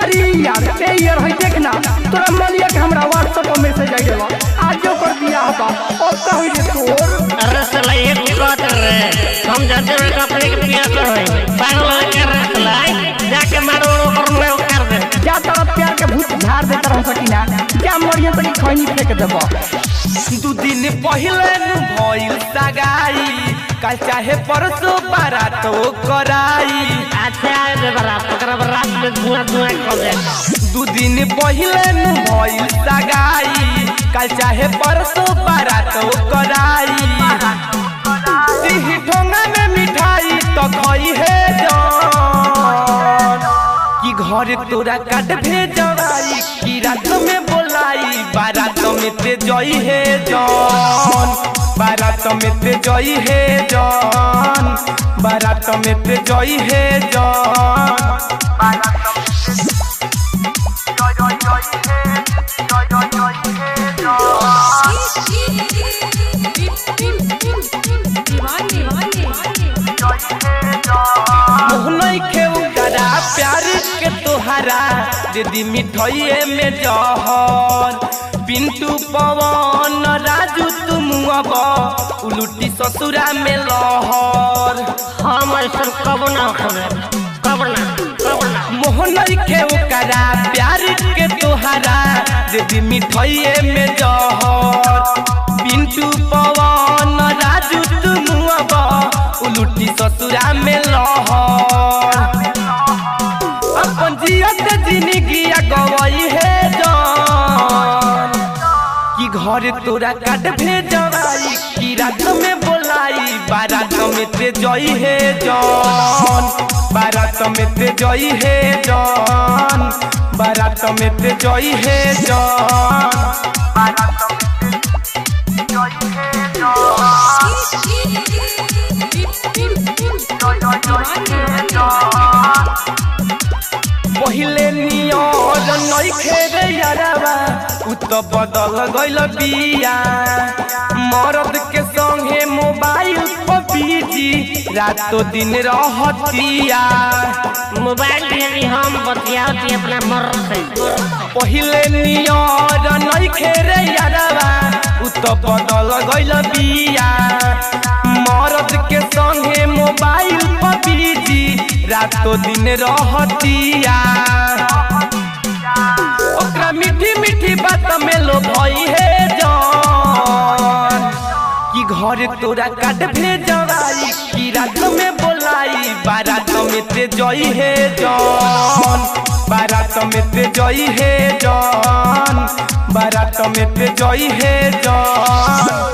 अरे यार ए यार है देखना तोरा मलिया के हमरा व्हाट्सएप पर मैसेज आई देला आज जो कर दिया होगा और तो होई तोर अरे साला एक बात रे हम जानते हैं कपड़े के बिया कर होई पागल कर रखला जाके मारो कर ले कर दे जा तेरा प्यार के भूत झाड़ दे तरह सकीना क्या मरिया तक खैनी फेंक देबो दू दिन पहले नु भइल सगाई कल चाहे परसों बारात कराई अच्छा रे बारात ओकरा बारात में धुआं धुआं कर दे दू दिन पहले नु भइल सगाई कल चाहे परसों बारात कराई सिही ठोंगा में मिठाई तो खई है जान कि घर तोरा काट भेजवाई कि रात में बोलाई बारात में ते जई है जान बारात में ते जई है जान बारात में ते जई है जान प्यार के तोहरा दीदी मिठाइए में जहर पिंटू पवन राजू तुम अब उलूटी ससुरा में लहर हम ऐसा कब ना मोहन के ओकरा प्यार के तोहरा दीदी मिठाइए में जहर पिंटू पवन राजू तुम अब उलूटी ससुरा में लहर अपन जियत जिंदगी गवाई है जान कि घर तोरा काट भेजवाई कि रात में बोलाई बारात में ते जई है जान बारात में ते जई है जान बारात में ते जई है जान पहिले नियर नई खेरे यारवा उ तो बदल गइल बिया मर्द के संगे मोबाइल पर बिजी रातो दिन रहतिया मोबाइल भी हम बतियाती अपना मर्द से पहिले नियर नई खेरे यारवा उ तो बदल गइल बिया मर्द के संगे मोबाइल पर बिजी रातो दिन रहतिया ओकरा मीठी मीठी बात में लो भई है जान कि घर तोरा काट भेजवाई कि रात में बोलाई बारात में ते जई है जान बारात में ते जई है जान बारात में ते जई है जान।